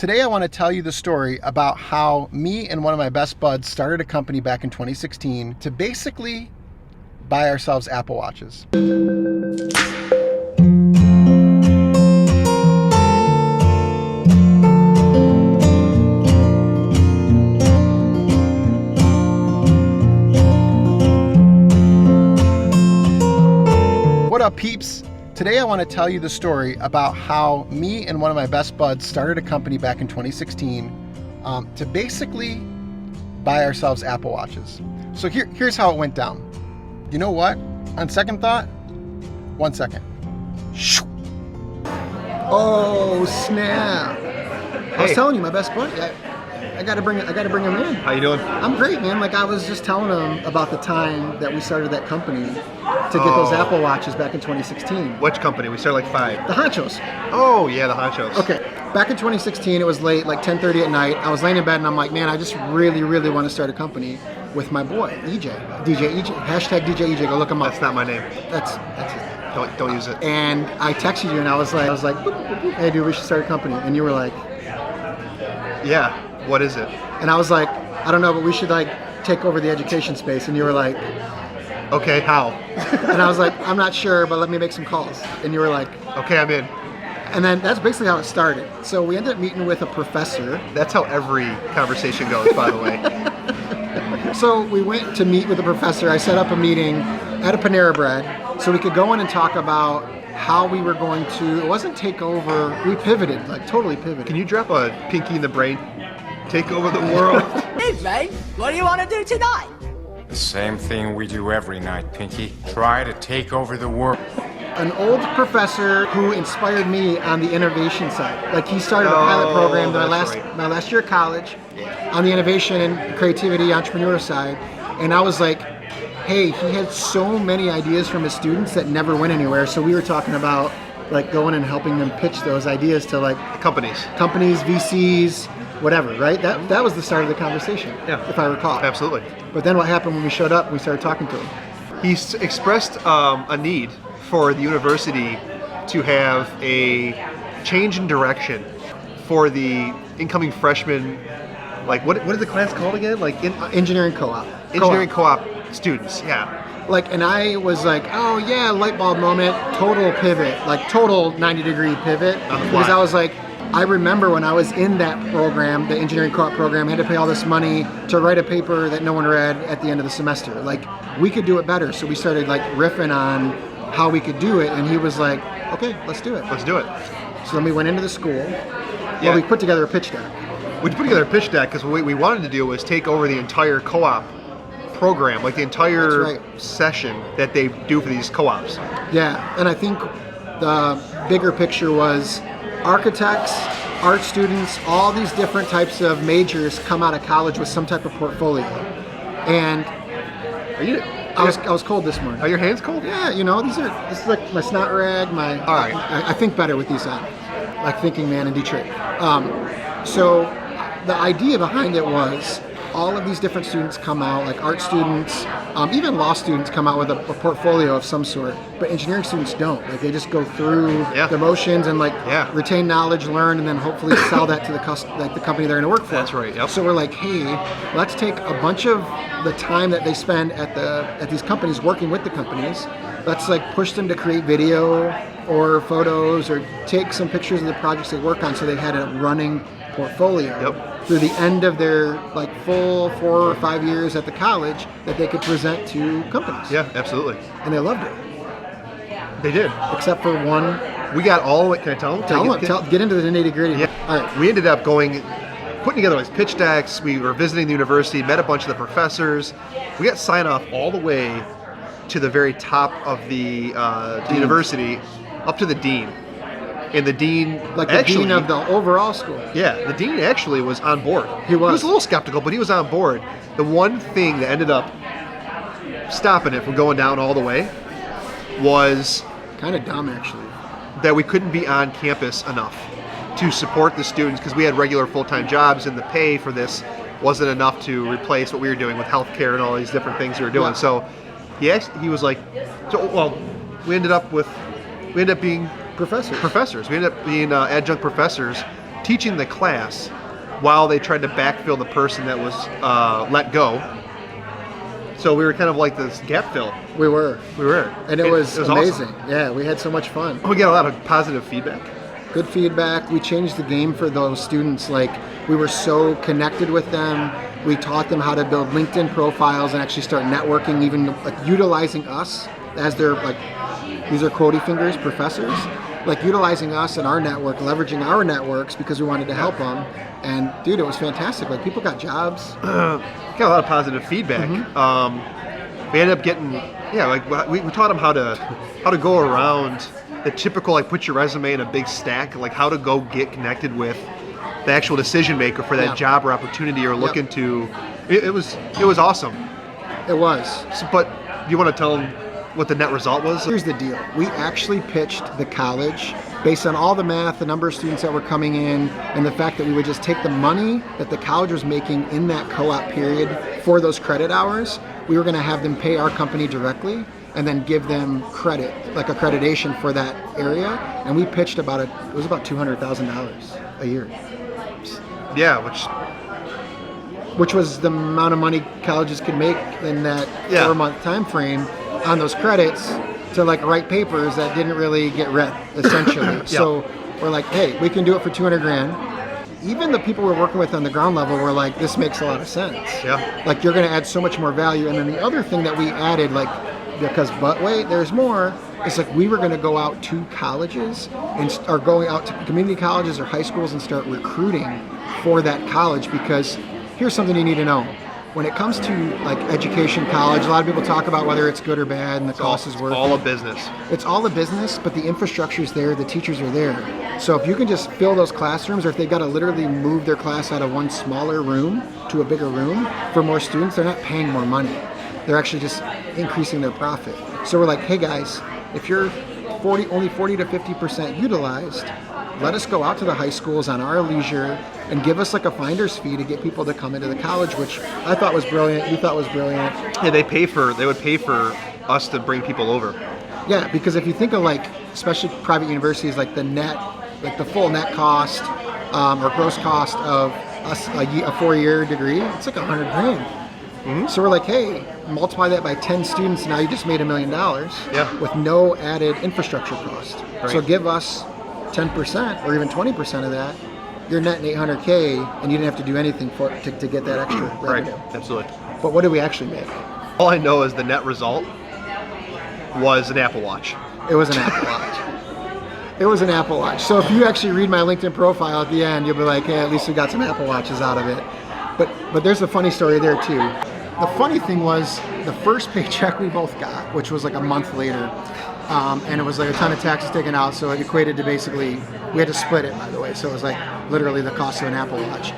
Today I want to tell you the story about how me and one of my best buds started a company back in 2016 to basically buy ourselves Apple Watches. What up, peeps? Today I want to tell you the story about how me and one of my best buds started a company back in 2016 to basically buy ourselves Apple Watches. So here's how it went down. You know what? On second thought, 1 second. Oh snap! I was telling you, my best buddy. I gotta bring him in. How you doing? I'm great, man. Like I was just telling him about the time that we started that company to get those Apple Watches back in 2016. Which company? We started like 5. The Honchos. Oh yeah, the Honchos. Okay, back in 2016, it was late, like 10:30 at night. I was laying in bed and I'm like, man, I just really want to start a company with my boy, DJ EJ. Hashtag DJ EJ, go look him up. That's not my name. That's it. Don't use it. And I texted you and I was like, boop, boop, boop. Hey dude, we should start a company. And you were like, Yeah. What is it? and I was like, I don't know, but we should like take over the education space. And you were like, Okay, how? and I was like, I'm not sure, but let me make some calls. And you were like, Okay, I'm in. and then that's basically how it started. So we ended up meeting with a professor. That's how every conversation goes, by the way. So we went to meet with the professor. I set up a meeting at a Panera Bread so we could go in and talk about how we were going to, it wasn't take over, we pivoted, like totally pivoted. Can you drop a pinky in the brain? Take over the world. Hey, mate, what do you want to do tonight? The same thing we do every night, Pinky. Try to take over the world. An old professor who inspired me on the innovation side. Like he started a pilot program my last year of college on the innovation and creativity entrepreneur side. And I was like, hey, he had so many ideas from his students that never went anywhere. So we were talking about like going and helping them pitch those ideas to like Companies, VCs, whatever, right? That was the start of the conversation, if I recall. Absolutely. But then what happened when we showed up, we started talking to him. He's expressed a need for the university to have a change in direction for the incoming freshmen. Like, what is the class called again? Like Engineering co-op. engineering co-op students. Yeah. Like, and I was like, oh yeah, light bulb moment, total pivot, like total 90-degree pivot. On the Because fly. I was like, I remember when I was in that program, the engineering co-op program, I had to pay all this money to write a paper that no one read at the end of the semester. Like, we could do it better. So we started like riffing on how we could do it. And he was like, okay, let's do it. Let's do it. So then we went into the school. Well, Yeah. we put together a pitch deck. We put together a pitch deck because what we wanted to do was take over the entire co-op program, like the entire That's right. session that they do for these co-ops. Yeah, and I think the bigger picture was architects, art students, all these different types of majors come out of college with some type of portfolio. And Are you? I was cold this morning. Are your hands cold? Yeah, you know, this is like my snot rag, All right. I think better with these on, like thinking man in Detroit. So the idea behind it was all of these different students come out, like art students, even law students come out with a portfolio of some sort, but engineering students don't. Like they just go through the motions and like retain knowledge, learn, and then hopefully sell that to the company they're going to work for. That's right. Yep. So we're like, hey, let's take a bunch of the time that they spend at these companies working with the companies. Let's like push them to create video or photos or take some pictures of the projects they work on, so they had a running portfolio through the end of their like full 4 or 5 years at the college that they could present to companies. Yeah, absolutely. And they loved it, They did. except for one. We got all of it. Can I tell them? Get into the nitty gritty. Yeah. All right. We ended up putting together these pitch decks. We were visiting the university, met a bunch of the professors. We got sign off all the way to the very top of the university, up to the dean. And the dean, Like the dean of the overall school. Yeah, the dean actually was on board. He was. He was a little skeptical, but he was on board. The one thing that ended up stopping it from going down all the way was Kind of dumb, actually. that we couldn't be on campus enough to support the students because we had regular full-time jobs, and the pay for this wasn't enough to replace what we were doing with healthcare and all these different things we were doing. Yeah. So he was like, we ended up being Professors. professors. We ended up being adjunct professors teaching the class while they tried to backfill the person that was let go. So we were kind of like this gap fill. We were. And it was amazing. Awesome. Yeah, we had so much fun. We got a lot of positive feedback. Good feedback. We changed the game for those students. Like, we were so connected with them. We taught them how to build LinkedIn profiles and actually start networking, even like utilizing us as their, like, these are quotey fingers professors, like utilizing us and our network, leveraging our networks because we wanted to help them. And dude, it was fantastic. Like, people got jobs. Got a lot of positive feedback. We ended up getting, we taught them how to go around the typical, like, put your resume in a big stack, like how to go get connected with the actual decision maker for that job or opportunity you're looking to. It was awesome. It was. So, but do you want to tell them what the net result was? Here's the deal. We actually pitched the college based on all the math, the number of students that were coming in, and the fact that we would just take the money that the college was making in that co-op period for those credit hours. We were going to have them pay our company directly and then give them credit, like accreditation for that area. And we pitched it was about $200,000 a year. Yeah, which was the amount of money colleges could make in that 4-month time frame on those credits to, like, write papers that didn't really get read, essentially. So we're like, hey, we can do it for $200,000. Even the people we're working with on the ground level were like, this makes a lot of sense. Yeah. Like, you're going to add so much more value. And then the other thing that we added, like, but wait, there's more. It's like we were going to go out to colleges or going out to community colleges or high schools and start recruiting for that college, because here's something you need to know. When it comes to, like, education, college, a lot of people talk about whether it's good or bad and the cost is worth it. It's all a business. It's all a business, but the infrastructure is there, the teachers are there. So if you can just fill those classrooms, or if they got to literally move their class out of one smaller room to a bigger room for more students, they're not paying more money. They're actually just increasing their profit. So we're like, hey guys, if you're only 40 to 50% utilized, let us go out to the high schools on our leisure and give us, like, a finder's fee to get people to come into the college, which I thought was brilliant. You thought was brilliant. Yeah, they would pay for us to bring people over. Yeah, because if you think of, like, especially private universities, like the full net cost or gross cost of a 4-year degree, it's like $100,000. So we're like, hey, multiply that by 10 students, now you just made $1 million with no added infrastructure cost. Right. So give us 10% or even 20% of that, you're netting $800K, and you didn't have to do anything to get that extra revenue. Right, absolutely. But what did we actually make? All I know is the net result was an Apple Watch. It was an Apple Watch. It was an Apple Watch. So if you actually read my LinkedIn profile at the end, you'll be like, hey, at least we got some Apple Watches out of it. But there's a funny story there too. The funny thing was, the first paycheck we both got, which was like a month later, and it was like a ton of taxes taken out, so it equated to basically, we had to split it, by the way, so it was like literally the cost of an Apple Watch.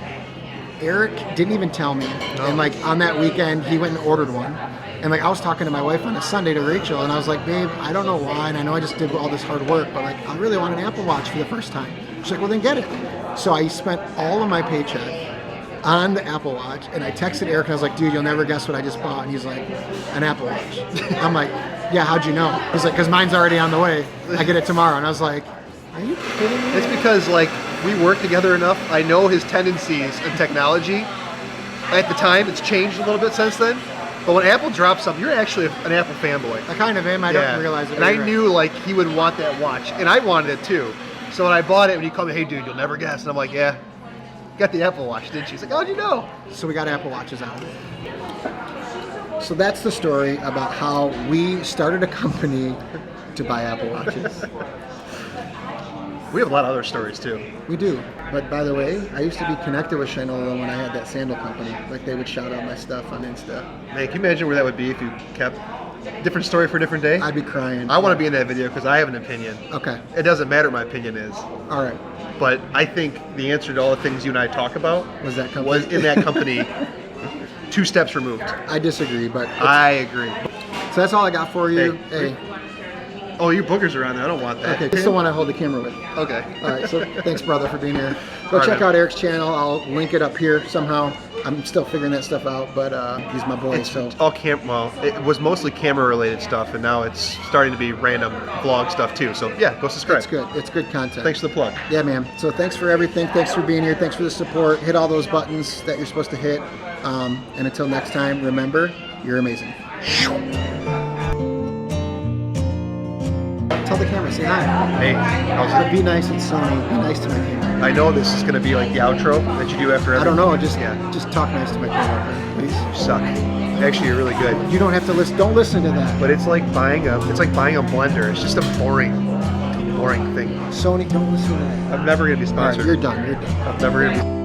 Eric didn't even tell me, and like on that weekend, he went and ordered one, and like I was talking to my wife on a Sunday, to Rachel, and I was like, babe, I don't know why, and I know I just did all this hard work, but like I really want an Apple Watch for the first time. She's like, well then get it. So I spent all of my paycheck on the Apple Watch, and I texted Eric and I was like, dude, you'll never guess what I just bought. And he's like, an Apple Watch. I'm like, yeah, how'd you know? He's like, because mine's already on the way. I get it tomorrow. And I was like, are you kidding me? It's because, like, we work together enough. I know his tendencies in technology. At the time, it's changed a little bit since then. But when Apple drops something, you're actually an Apple fanboy. I kind of am. I don't realize it. And I knew, like, he would want that watch. And I wanted it too. So when I bought it, when he called me, hey, dude, you'll never guess. And I'm like, yeah. Got the Apple Watch, didn't you? He's like, how'd you know? So we got Apple Watches out of it. So that's the story about how we started a company to buy Apple Watches. We have a lot of other stories too. We do. But by the way, I used to be connected with Shinola when I had that sandal company. Like, they would shout out my stuff on Insta. Man, can you imagine where that would be if you kept different story for a different day? I'd be crying. I want to be in that video because I have an opinion. Okay. It doesn't matter what my opinion is. All right. But I think the answer to all the things you and I talk about Was that company? was in that company 2 steps removed. I disagree, but I agree. so that's all I got for you. Hey, Hey, Oh, your boogers are on there. I don't want that. Okay, this is the one I hold the camera with. Okay. All right, so thanks, brother, for being here. Go All right, check man. out Eric's channel. I'll link it up here somehow. I'm still figuring that stuff out, but he's my boy, It's so. all well, it was mostly camera-related stuff, and now it's starting to be random vlog stuff too. So yeah, go subscribe. It's good. It's good content. Thanks for the plug. Yeah, man. So thanks for everything. Thanks for being here. Thanks for the support. Hit all those buttons that you're supposed to hit. And until next time, remember, you're amazing. Tell the camera, say hi. Hey, Be nice and sunny. Be nice to my camera. I know this is going to be like the outro that you do after every. I don't know. Just Yeah. just talk nice to my camera, please. You suck. Actually, you're really good. You don't have to listen. Don't listen to that. But it's like buying a blender. It's just a boring thing. Sony, don't listen to that. I'm never gonna be All right, sponsored. you're done. You're done. I'm never gonna be.